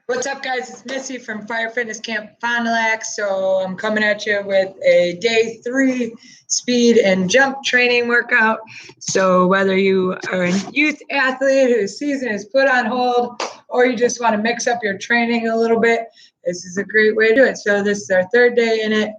What's up, guys? It's Missy from Fire Fitness Camp Fond du Lac. So I'm coming at you with a day 3 speed and jump training workout. So whether you are a youth athlete whose season is put on hold, or you just want to mix up your training a little bit, this is a great way to do it. So this is our 3rd day in it.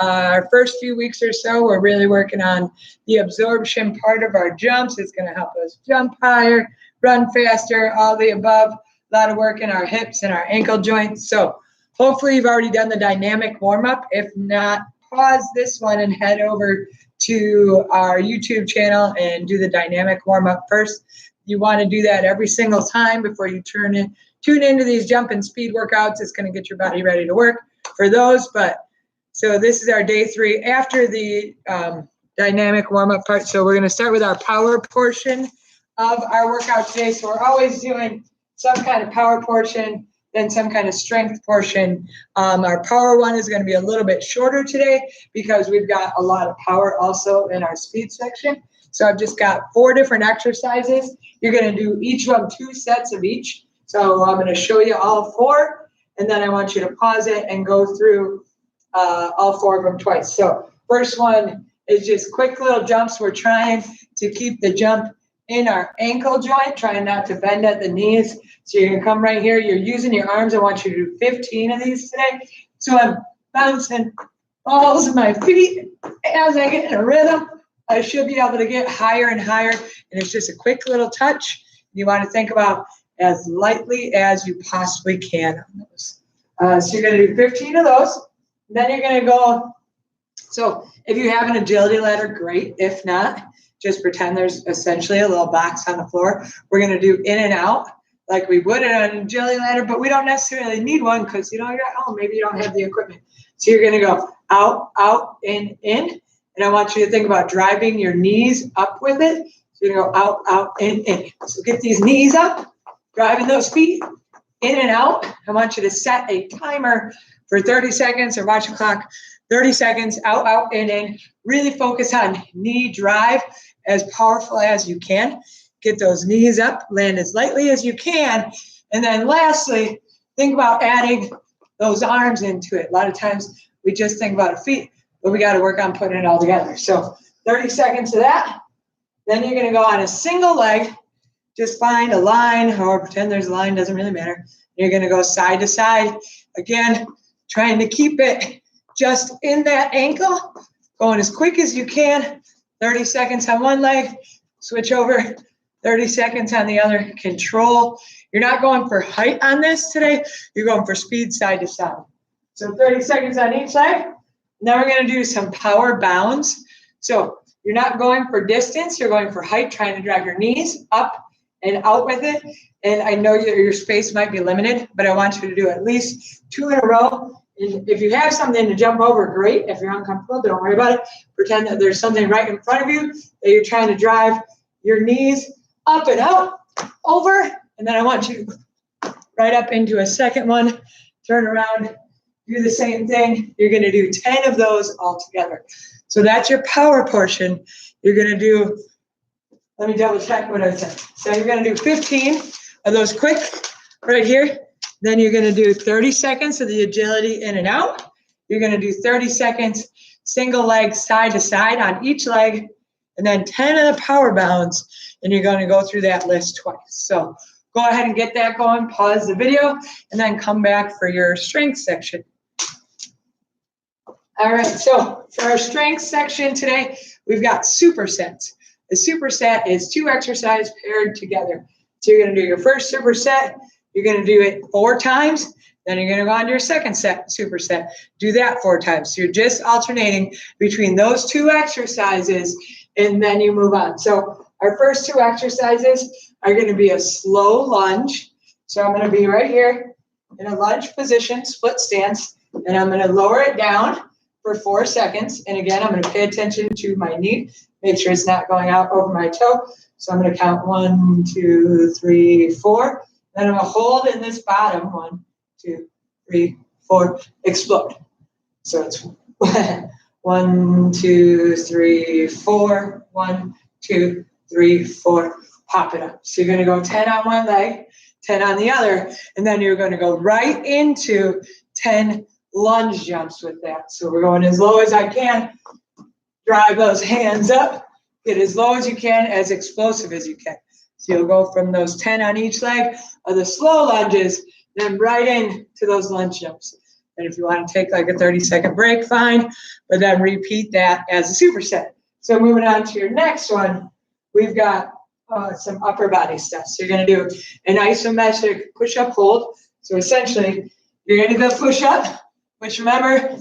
Our first few weeks or so, we're really working on the absorption part of our jumps. It's going to help us jump higher, run faster, all the above. A lot of work in our hips and our ankle joints. So hopefully you've already done the dynamic warm-up. If not, pause this one and head over to our YouTube channel and do the dynamic warm-up first. You want to do that every single time before you tune into these jump and speed workouts. It's going to get your body ready to work for those. So this is our day 3 after the dynamic warm-up part. So we're going to start with our power portion of our workout today. So we're always doing some kind of power portion, then some kind of strength portion. Our power one is going to be a little bit shorter today because we've got a lot of power also in our speed section. So I've just got 4 different exercises. You're going to do each one 2 sets of each. So I'm going to show you all 4, and then I want you to pause it and go through all 4 of them twice. So first one is just quick little jumps. We're trying to keep the jump in our ankle joint, trying not to bend at the knees. So you're going to come right here. You're using your arms. I want you to do 15 of these today. So I'm bouncing balls of my feet as I get in a rhythm. I should be able to get higher and higher. And it's just a quick little touch. You want to think about as lightly as you possibly can on those. So you're going to do 15 of those. Then you're going to go. So if you have an agility ladder, great. If not, just pretend there's essentially a little box on the floor. We're going to do in and out like we would on an agility ladder, but we don't necessarily need one because you're at home. Maybe you don't have the equipment. So you're going to go out, out, in. And I want you to think about driving your knees up with it. So you're going to go out, out, in. So get these knees up, driving those feet in and out. I want you to set a timer for 30 seconds or watch the clock. 30 seconds, out, out, in. Really focus on knee drive as powerful as you can. Get those knees up, land as lightly as you can. And then lastly, think about adding those arms into it. A lot of times we just think about our feet, but we got to work on putting it all together. So 30 seconds of that. Then you're going to go on a single leg. Just find a line or pretend there's a line, doesn't really matter. You're going to go side to side. Again, trying to keep it just in that ankle, going as quick as you can. 30 seconds on one leg, switch over, 30 seconds on the other. Control. You're not going for height on this today. You're going for speed side to side. So 30 seconds on each leg. Now we're going to do some power bounds. So you're not going for distance. You're going for height, trying to drive your knees up and out with it. And I know your space might be limited, but I want you to do at least 2 in a row. And if you have something to jump over, great. If you're uncomfortable, don't worry about it. Pretend that there's something right in front of you that you're trying to drive your knees up and out, over. And then I want you to right up into a second one. Turn around, do the same thing. You're going to do 10 of those all together. So that's your power portion. You're going to do, let me double check what I said. So you're going to do 15 of those quick right here. Then you're going to do 30 seconds of the agility in and out. You're going to do 30 seconds single leg side to side on each leg, and then 10 of the power bounds, and you're going to go through that list twice. So go ahead and get that going, pause the video, and then come back for your strength section. All right, so for our strength section today, we've got supersets. A superset is 2 exercises paired together. So you're going to do your first superset. You're going to do it 4 times. Then you're going to go on to your second superset. Do that 4 times. So you're just alternating between those 2 exercises, and then you move on. So our first 2 exercises are going to be a slow lunge. So I'm going to be right here in a lunge position, split stance, and I'm going to lower it down for 4 seconds. And again, I'm going to pay attention to my knee, make sure it's not going out over my toe. So I'm going to count 1, 2, 3, 4. Then I'm going to hold in this bottom, 1, 2, 3, 4, explode. So it's 1, 2, 3, 4, 1, 2, 3, 4, pop it up. So you're going to go 10 on one leg, 10 on the other, and then you're going to go right into 10 lunge jumps with that. So we're going as low as I can. Drive those hands up. Get as low as you can, as explosive as you can. So you'll go from those 10 on each leg of the slow lunges, then right into those lunge jumps. And if you want to take like a 30-second break, fine, but then repeat that as a superset. So moving on to your next one, we've got some upper body stuff. So you're going to do an isometric push-up hold. So essentially, you're going to go push-up, which remember,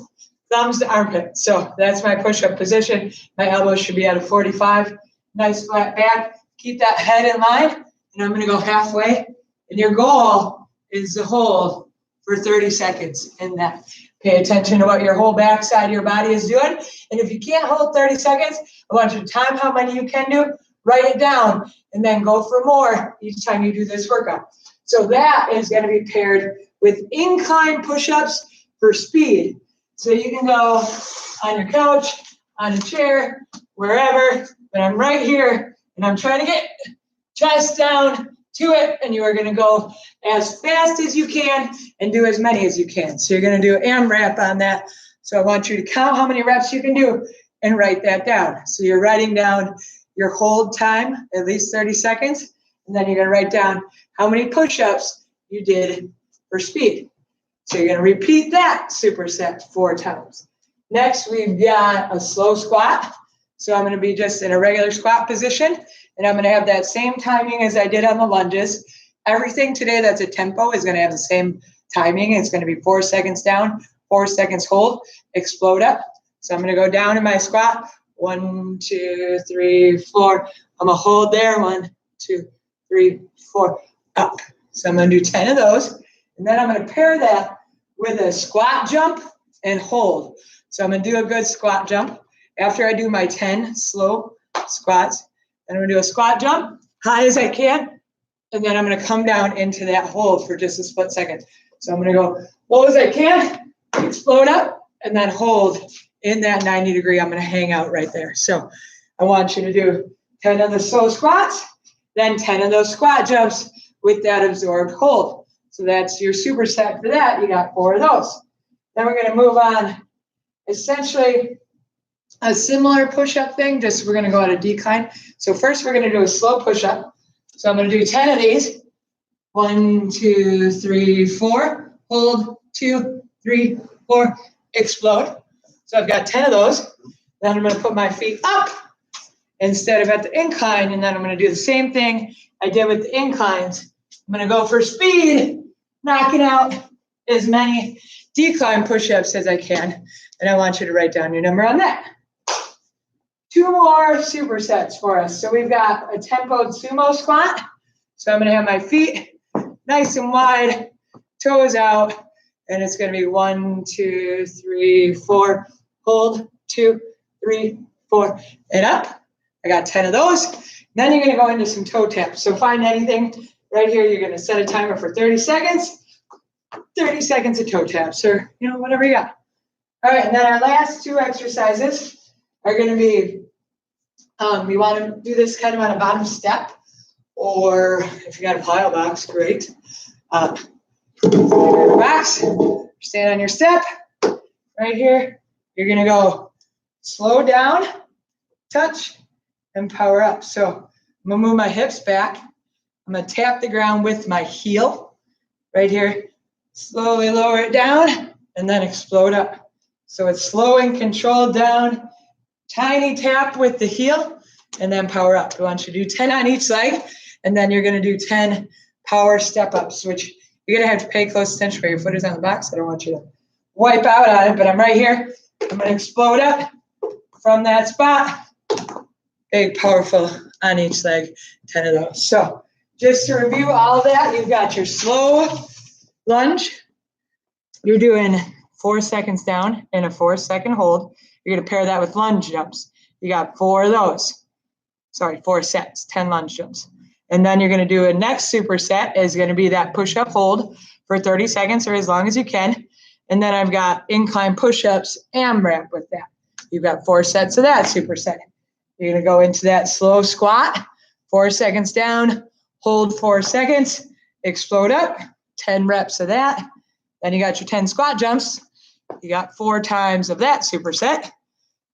thumbs to armpit. So that's my push-up position. My elbows should be at a 45. Nice flat back. Keep that head in line, and I'm going to go halfway. And your goal is to hold for 30 seconds in that. Pay attention to what your whole back side of your body is doing. And if you can't hold 30 seconds, I want you to time how many you can do, write it down, and then go for more each time you do this workout. So that is going to be paired with incline push-ups for speed. So you can go on your couch, on a chair, wherever, but I'm right here, and I'm trying to get chest down to it, and you are going to go as fast as you can and do as many as you can. So you're going to do AMRAP on that. So I want you to count how many reps you can do and write that down. So you're writing down your hold time, at least 30 seconds, and then you're going to write down how many push-ups you did for speed. So you're going to repeat that superset 4 times. Next, we've got a slow squat. So I'm going to be just in a regular squat position, and I'm going to have that same timing as I did on the lunges. Everything today that's a tempo is going to have the same timing. It's going to be 4 seconds down, 4 seconds hold, explode up. So I'm going to go down in my squat. 1, 2, 3, 4. I'm going to hold there. 1, 2, 3, 4, up. So I'm going to do 10 of those. And then I'm going to pair that with a squat jump and hold. So I'm going to do a good squat jump. After I do my 10 slow squats, then I'm going to do a squat jump, high as I can, and then I'm going to come down into that hold for just a split second. So I'm going to go low as I can, explode up, and then hold in that 90 degree. I'm going to hang out right there. So I want you to do 10 of the slow squats, then 10 of those squat jumps with that absorbed hold. So that's your superset for that. You got 4 of those. Then we're going to move on. Essentially, a similar push-up thing, just we're going to go at a decline. So first we're going to do a slow push-up. So I'm going to do 10 of these. 1, 2, 3, 4. Hold, 2, 3, 4. Explode. So I've got 10 of those. Then I'm going to put my feet up instead of at the incline, and then I'm going to do the same thing I did with the inclines. I'm going to go for speed, knocking out as many decline push-ups as I can. And I want you to write down your number on that. 2 more supersets for us. So we've got a tempoed sumo squat. So I'm going to have my feet nice and wide, toes out, and it's going to be 1, 2, 3, 4. Hold, 2, 3, 4, and up. I got 10 of those. Then you're going to go into some toe taps. So find anything right here. You're going to set a timer for 30 seconds. 30 seconds of toe taps, or whatever you got. All right, and then our last 2 exercises are going to be, we want to do this kind of on a bottom step, or if you got a plyo box, great. Box, stand on your step, right here. You're going to go slow down, touch, and power up. So I'm going to move my hips back. I'm going to tap the ground with my heel right here. Slowly lower it down, and then explode up. So it's slow and controlled down, tiny tap with the heel, and then power up. I want you to do 10 on each leg, and then you're going to do 10 power step-ups, which you're going to have to pay close attention where your foot is on the box. I don't want you to wipe out on it, but I'm right here. I'm going to explode up from that spot. Big, powerful on each leg, 10 of those. So just to review all of that, you've got your slow lunge. You're doing 4 seconds down and a 4-second hold. You're going to pair that with lunge jumps. You got 4 of those. 4 sets, 10 lunge jumps. And then you're going to do a next superset is going to be that push-up hold for 30 seconds or as long as you can. And then I've got incline push-ups AMRAP with that. You've got 4 sets of that superset. You're going to go into that slow squat 4 seconds down, hold 4 seconds, explode up, 10 reps of that. Then you got your 10 squat jumps. You got 4 times of that superset.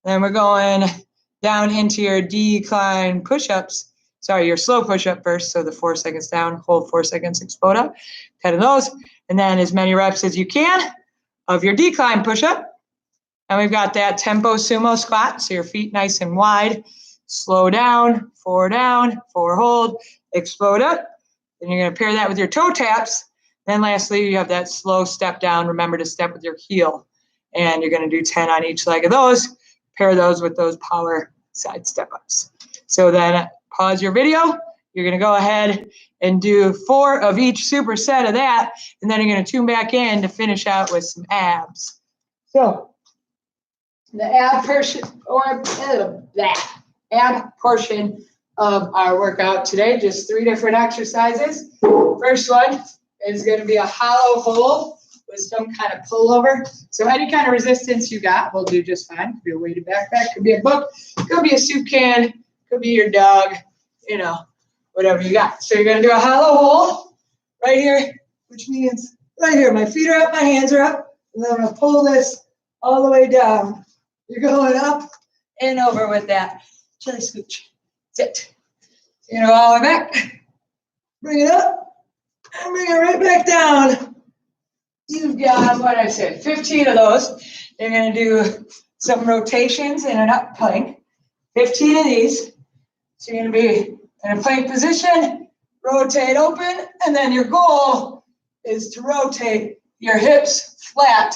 Then we're going down into your decline push-ups. Sorry, your slow push-up first. So the 4 seconds down, hold 4 seconds, explode up, 10 of those. And then as many reps as you can of your decline push-up. And we've got that tempo sumo squat. So your feet nice and wide. Slow down, 4 hold, explode up. Then you're going to pair that with your toe taps. Then lastly, you have that slow step down. Remember to step with your heel. And you're going to do 10 on each leg of those. Pair those with those power side step ups. So then pause your video. You're going to go ahead and do 4 of each superset of that. And then you're going to tune back in to finish out with some abs. So the ab portion, or that ab portion of our workout today, just 3 different exercises. First one is going to be a hollow hold with some kind of pullover. So any kind of resistance you got will do just fine. Could be a weighted backpack, could be a book, could be a soup can, could be your dog, whatever you got. So you're going to do a hollow hold right here, which means right here, my feet are up, my hands are up, and then I'm going to pull this all the way down. You're going up and over with that chili scooch. Sit. You're going to go all the way back. Bring it up and bring it right back down. You've got, what I said, 15 of those. You're going to do some rotations in an up plank. 15 of these. So you're going to be in a plank position, rotate open, and then your goal is to rotate your hips flat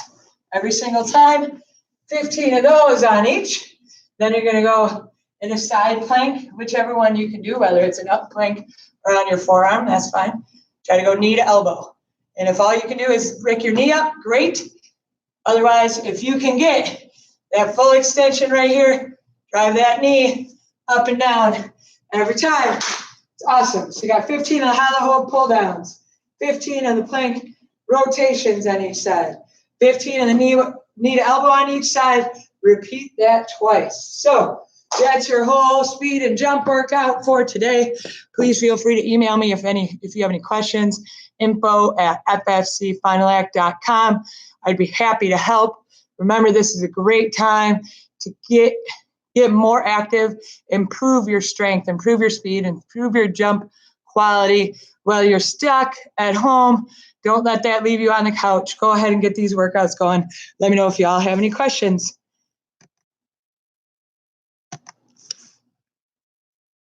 every single time. 15 of those on each. Then you're going to go in a side plank, whichever one you can do, whether it's an up plank or on your forearm, that's fine. Try to go knee to elbow. And if all you can do is break your knee up, great. Otherwise, if you can get that full extension right here, drive that knee up and down every time. It's awesome. So you got 15 of the hollow hold pull downs, 15 of the plank rotations on each side, 15 of the knee to elbow on each side. Repeat that twice. So that's your whole speed and jump workout for today. Please feel free to email me if you have any questions. info@ffcfinalact.com. I'd be happy to help. Remember, this is a great time to get more active, improve your strength, improve your speed, improve your jump quality. While you're stuck at home, don't let that leave you on the couch. Go ahead and get these workouts going. Let me know if y'all have any questions.